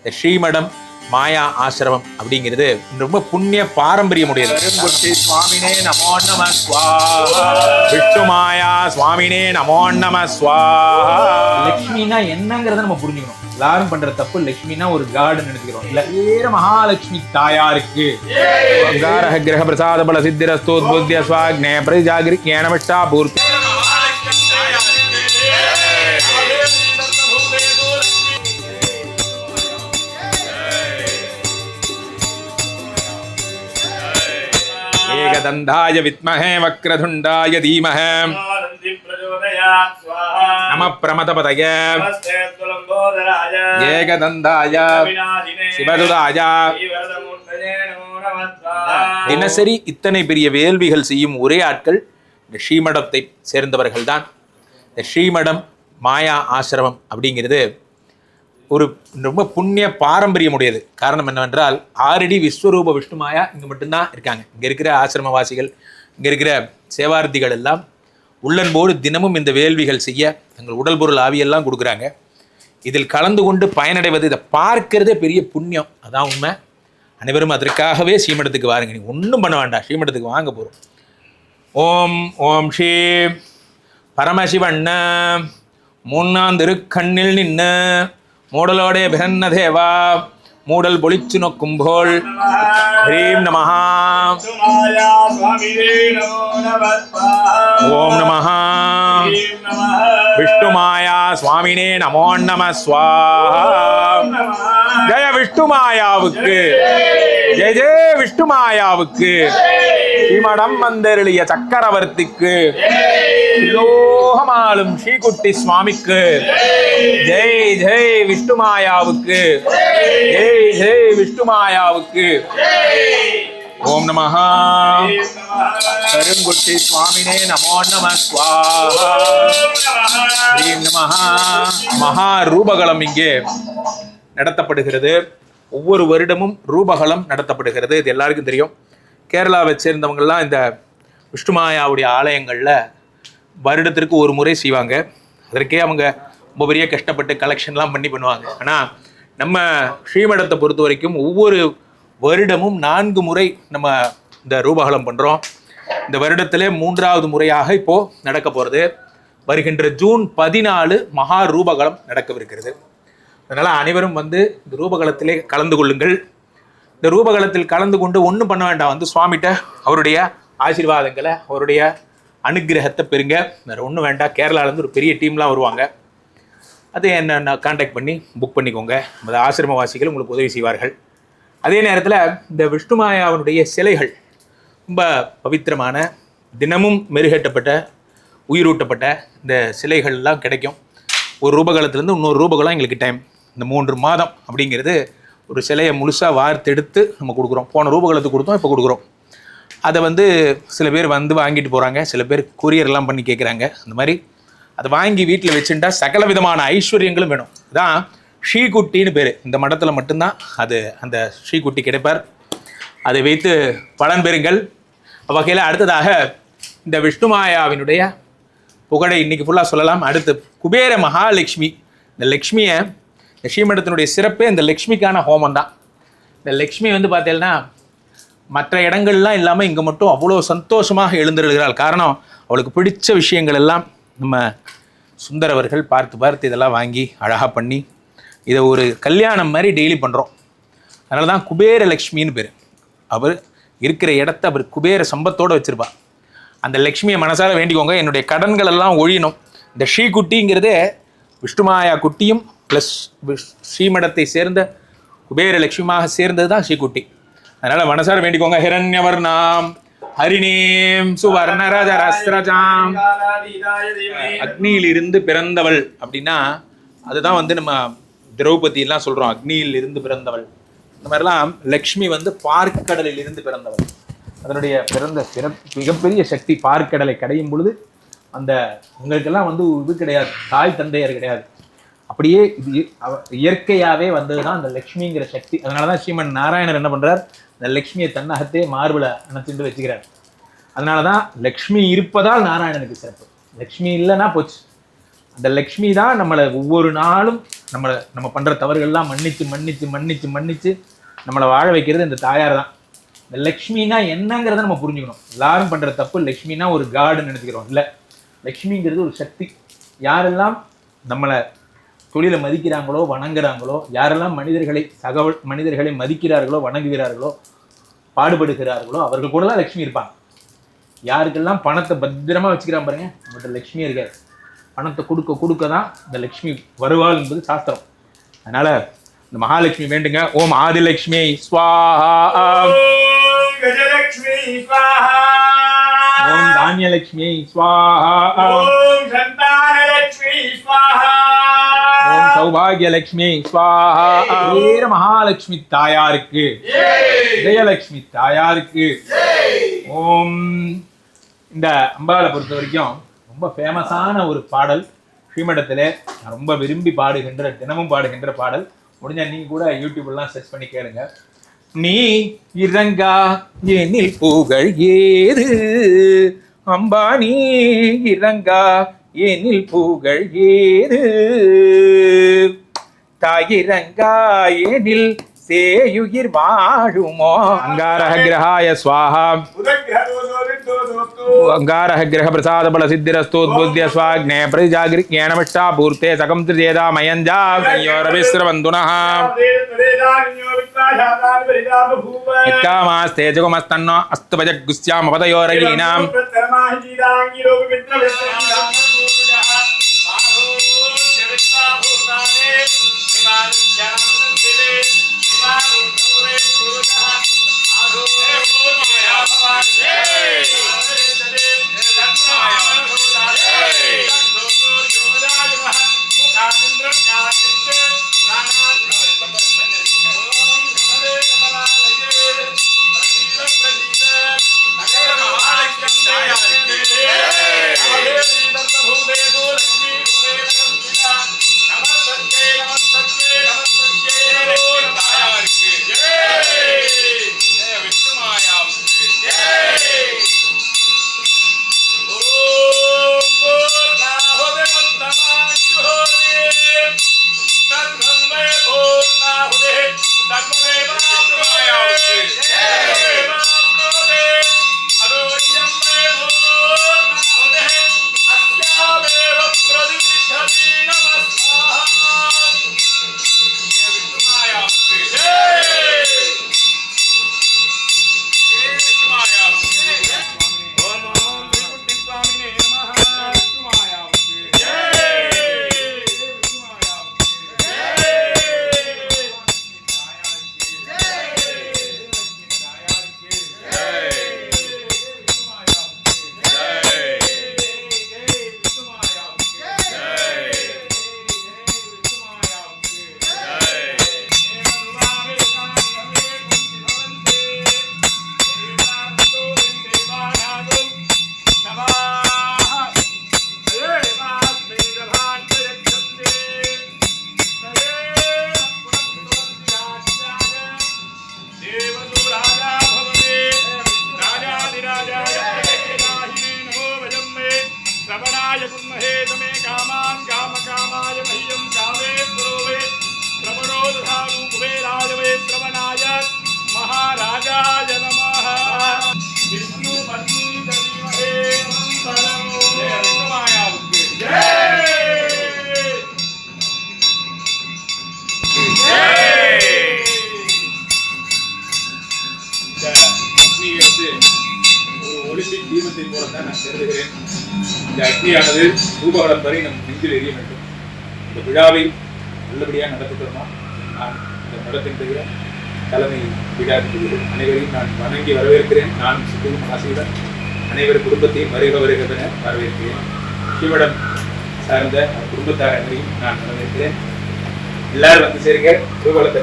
இந்த ஸ்ரீமடம் மாயா ஆசிரமம் அப்படிங்கிறது ரொம்ப புண்ணிய பாரம்பரியம் உடையது. சுவாமினே நமோ நம ஸ்வாஹா. விஷ்ணு மாயா சுவாமினே நமோ நம ஸ்வாஹா. லட்சுமினா என்னங்கிறத நம்ம புரிஞ்சுக்கணும். எல்லாரும் பண்ற தப்பு லட்சுமினா ஒரு கார்டன் நினைச்சுக்கிறோம். இல்ல வேற மகாலட்சுமி தாயாருக்கு கிரக பிரசாத பல சித்திரஸ்தோத்புத்திய ஸ்வாக்னே பிரஜாகிரி ஞானமஷ்டா பூர்த்தி. ஏகதந்தாய வித்மஹே வக்ரதுண்டாய தீமஹே நம பிரமதபதய ஏகதந்தாய சிவதுதாய. தினசரி இத்தனை பெரிய வேள்விகள் செய்யும் ஒரே ஆட்கள் இந்த ஸ்ரீமடத்தை சேர்ந்தவர்கள் தான். இந்த ஸ்ரீமடம் மாயா ஆசிரமம் அப்படிங்கிறது ஒரு ரொம்ப புண்ணிய பாரம்பரியம் உடையது. காரணம் என்னவென்றால் 6 அடி விஸ்வரூப விஷ்ணுமாயா இங்கே மட்டும்தான் இருக்காங்க. இங்கே இருக்கிற ஆசிரமவாசிகள், இங்கே இருக்கிற சேவார்த்திகள் எல்லாம் உள்ளன்போடு தினமும் இந்த வேள்விகள் செய்ய தங்கள் உடல் பொருள் ஆவியெல்லாம் கொடுக்குறாங்க. இதில் கலந்து கொண்டு பயனடைவது, இதை பார்க்கறதே பெரிய புண்ணியம். அதான் உண்மை. அனைவரும் அதற்காகவே ஸ்ரீமடத்துக்கு வாருங்க. நீங்கள் ஒன்றும் பண்ண வேண்டாம், ஸ்ரீமடத்துக்கு வாங்க போகிறோம். ஓம் ஓம் ஸ்ரீ பரமசிவண்ண மூன்னாந்திருக்கண்ணில் நின்ன மூடலோடே பிரன்ன தேவா மூடல் பொழிச்சு நோக்கும்போல் ஹ்ரீம் நமஹா. ஓம் நமஹா. விஷ்ணு மாயா சுவாமினே நமோ நம ஸ்வாஹா. ஜெய விஷ்ணு மாயாவுக்கு, ஜெய ஜெய விஷ்ணு மாயாவுக்கு, ஸ்ரீமடம் வந்தருளிய சக்கரவர்த்திக்கு, லோகமாலும் ஸ்ரீகுட்டி சுவாமிக்கு, ஜெய் ஜெய் விஷ்ணு மாயாவுக்கு, ஜெய் ஜெய் விஷ்ணு மாயாவுக்கு. ஓம் நமஹா. கருங்குட்டி சுவாமினே நமோ நம ஸ்வாஹா. ஹ்ரீம் நமஹா. மகா ரூபகலம் இங்கே நடத்தப்படுகிறது. ஒவ்வொரு வருடமும் ரூபகலம் நடத்தப்படுகிறது. இது எல்லாருக்கும் தெரியும். கேரளாவை சேர்ந்தவங்கள்லாம் இந்த விஷ்ணுமாயாவுடைய ஆலயங்களில் வருடத்திற்கு ஒரு முறை செய்வாங்க. அதற்கே அவங்க ரொம்ப பெரிய கஷ்டப்பட்டு கலெக்ஷன்லாம் பண்ணுவாங்க. ஆனால் நம்ம ஸ்ரீமடத்தை பொறுத்த வரைக்கும் ஒவ்வொரு வருடமும் 4 முறை நம்ம இந்த ரூபகலம் பண்ணுறோம். இந்த வருடத்திலே 3வது முறையாக இப்போது நடக்க போகிறது. வருகின்ற ஜூன் 14 மகா ரூபகலம் நடக்கவிருக்கிறது. அதனால் அனைவரும் வந்து இந்த ரூபகலத்திலே கலந்து கொள்ளுங்கள். இந்த ரூபகலத்தில் கலந்து கொண்டு ஒன்றும் பண்ண வேண்டாம், வந்து சுவாமிகிட்ட அவருடைய ஆசீர்வாதங்களை, அவருடைய அனுகிரகத்தை பெறுங்க. வேறு ஒன்றும் வேண்டாம். கேரளாவிலேருந்து ஒரு பெரிய டீம்லாம் வருவாங்க. அது என்ன கான்டாக்ட் பண்ணி புக் பண்ணிக்கோங்க. அந்த ஆசிரமவாசிகள் உங்களுக்கு உதவி செய்வார்கள். அதே நேரத்தில் இந்த விஷ்ணுமாயாவினுடைய சிலைகள் ரொம்ப பவித்திரமான, தினமும் மெருகேற்றப்பட்ட, உயிரூட்டப்பட்ட இந்த சிலைகள்லாம் கிடைக்கும். ஒரு ரூபகலத்திலேருந்து இன்னொரு ரூபகலம் எங்களுக்கு டைம். இந்த 3 மாதம் அப்படிங்கிறது ஒரு சிலையை முழுசாக வார்த்தெடுத்து நம்ம கொடுக்குறோம். போன ரூபகலத்துக்கு கொடுத்தோம், இப்போ கொடுக்குறோம். அதை வந்து சில பேர் வந்து வாங்கிட்டு போகிறாங்க, சில பேர் கொரியர்லாம் பண்ணி கேட்குறாங்க. அந்த மாதிரி அதை வாங்கி வீட்டில் வச்சுட்டா சகல விதமான ஐஸ்வர்யங்களும் வேணும். இதான் ஸ்ரீகுட்டின்னு பேர். இந்த மடத்தில் மட்டும்தான் அந்த ஸ்ரீகுட்டி கிடைப்பார். அதை வைத்து பலன் பெறுங்கள். வகையில் அடுத்ததாக இந்த விஷ்ணுமாயாவினுடைய புகழை இன்றைக்கி ஃபுல்லாக சொல்லலாம். அடுத்து குபேர மகாலட்சுமி. இந்த லக்ஷ்மியை, இந்த ஸ்ரீமடத்தினுடைய சிறப்பே இந்த லக்ஷ்மிக்கான ஹோமம் தான். இந்த லக்ஷ்மி வந்து பார்த்தீங்கன்னா மற்ற இடங்கள்லாம் இல்லாமல் இங்கே மட்டும் அவ்வளோ சந்தோஷமாக எழுந்திருக்கிறாள். காரணம், அவளுக்கு பிடிச்ச விஷயங்கள் எல்லாம் நம்ம சுந்தரவர்கள் பார்த்து இதெல்லாம் வாங்கி அழகாக பண்ணி இதை ஒரு கல்யாணம் மாதிரி டெய்லி பண்ணுறோம். அதனால தான் குபேர லக்ஷ்மின்னு பேர். அவர் இருக்கிற இடத்த அவர் குபேர சம்பத்தோடு வச்சுருப்பா. அந்த லக்ஷ்மியை மனசார வேண்டிக்கோங்க. என்னுடைய கடன்கள் எல்லாம் ஒழியணும். இந்த ஸ்ரீகுட்டிங்கிறதே விஷ்ணுமாயா குட்டியும் ப்ளஸ் ஸ்ரீமடத்தை சேர்ந்த குபேர லக்ஷ்மியாக சேர்ந்தது தான் ஸ்ரீகுட்டி. அதனால் மனசார வேண்டிக்கோங்க. ஹிரண்யவர்ணாம் ஹரிணீம் சுவர்ணரஜரஸ்ரஜாம். அக்னியிலிருந்து பிறந்தவள் அப்படின்னா அதுதான் வந்து நம்ம திரௌபதியெல்லாம் சொல்கிறோம், அக்னியில் இருந்து பிறந்தவள். இந்த மாதிரிலாம் லக்ஷ்மி வந்து பார்க்கடலில் இருந்து பிறந்தவள். அதனுடைய பிறந்த மிகப்பெரிய சக்தி. பார்க்கடலை கடையும் பொழுது அந்த உங்களுக்கெல்லாம் வந்து இது கிடையாது, தாய் தந்தையர் கிடையாது. அப்படியே இது இயற்கையாகவே வந்தது தான் அந்த லக்ஷ்மிங்கிற சக்தி. அதனால தான் ஸ்ரீமன் நாராயணர் என்ன பண்ணுறார், இந்த லக்ஷ்மியை தன்னகத்தே மார்பில் அணைச்சிட்டு வச்சுக்கிறார். அதனால தான் லக்ஷ்மி இருப்பதால் நாராயணனுக்கு சிறப்பு. லக்ஷ்மி இல்லைன்னா போச்சு. அந்த லக்ஷ்மி தான் நம்மளை ஒவ்வொரு நாளும் நம்ம பண்ற தவறுகள்லாம் மன்னிச்சு மன்னிச்சு மன்னிச்சு மன்னிச்சு நம்மளை வாழ வைக்கிறது இந்த தாயார் தான். இந்த லக்ஷ்மினா என்னங்கிறத நம்ம புரிஞ்சுக்கணும். எல்லாரும் பண்ற தப்பு லக்ஷ்மினா ஒரு காடுன்னு நினைச்சுக்கிறோம். இல்லை, லக்ஷ்மிங்கிறது ஒரு சக்தி. யாரெல்லாம் நம்மளை தொழிலை மதிக்கிறாங்களோ வணங்குறாங்களோ, யாரெல்லாம் மனிதர்களை மதிக்கிறார்களோ வணங்குகிறார்களோ பாடுபடுகிறார்களோ அவர்கள் கூட தான் லக்ஷ்மி இருப்பாங்க. யாருக்கெல்லாம் பணத்தை பத்திரமா வச்சுக்கிறான் பாருங்க, நம்மகிட்ட லக்ஷ்மி இருக்காது. பணத்தை கொடுக்க தான் இந்த லக்ஷ்மி வருவாள் என்பது சாஸ்திரம். அதனால இந்த மகாலட்சுமி வேண்டுங்க. ஓம் ஆதிலட்சுமி ஸ்வாஹா, கஜலட்சுமி ஸ்வாஹா, ஓம் தானியலட்சுமி ஸ்வாஹா, ஓம் சந்தானலட்சுமி ஸ்வாஹா, ஓம் சௌபாகியலட்சுமி ஸ்வாஹா. வீர மகாலட்சுமி தாயாருக்கு, ஜெயலட்சுமி தாயாருக்கு. ஓம். இந்த அம்பாளை பொறுத்த வரைக்கும் ரொம்ப ஃபேமஸான ஒரு பாடல் ஸ்ரீமடத்தில் நான் ரொம்ப விரும்பி பாடுகின்ற, தினமும் பாடுகின்ற பாடல். முடிஞ்சா நீ கூட யூடியூப்லாம் சர்ச் பண்ணி கேளுங்க. நீ இறங்கா எனில் புகழ் ஏது அம்பா, நீ இறங்கா எனில் புகழ் ஏது தாயிரங்கா எனில் சேயுயிர் வாழுமோ. அங்காரஹ கிரகாய ஸ்வாஹா, அங்காரஹ கிரக பிரசாத பல சித்திரஸ்தோத்புத்திய ஸ்வாக்னே பிரதிஜாகிரிஞானமிஷ்டா பூர்த்தே சகம் திரியேதா மயஞ்சா யோரவிஸ்ரவந்துனஹ எக்காமாஸ்தே ஜகுமஸ்தன்னோ அஸ்து பஜகுஸ்யாம பதயோரகீனாம். இந்த அக்னியானது ரூபகலம் வரை நம் நெஞ்சில் எரிய வேண்டும். இந்த விழாவை நல்லபடியாக நடத்திட்டோமா நான் இந்த மடத்தின் தவிர தலைமை விழாவிற்கு அனைவரையும் நான் வணங்கி வரவேற்கிறேன். நான் சித்துவும் ஆசையுடன் அனைவர் குடும்பத்தையும் வருகிறதென வரவேற்கிறேன். ஸ்ரீமடம் சார்ந்த குடும்பத்தார் அனைவரையும் நான் வரவேற்கிறேன். எல்லாரும் வந்து சேருங்க. ரூபகலத்தை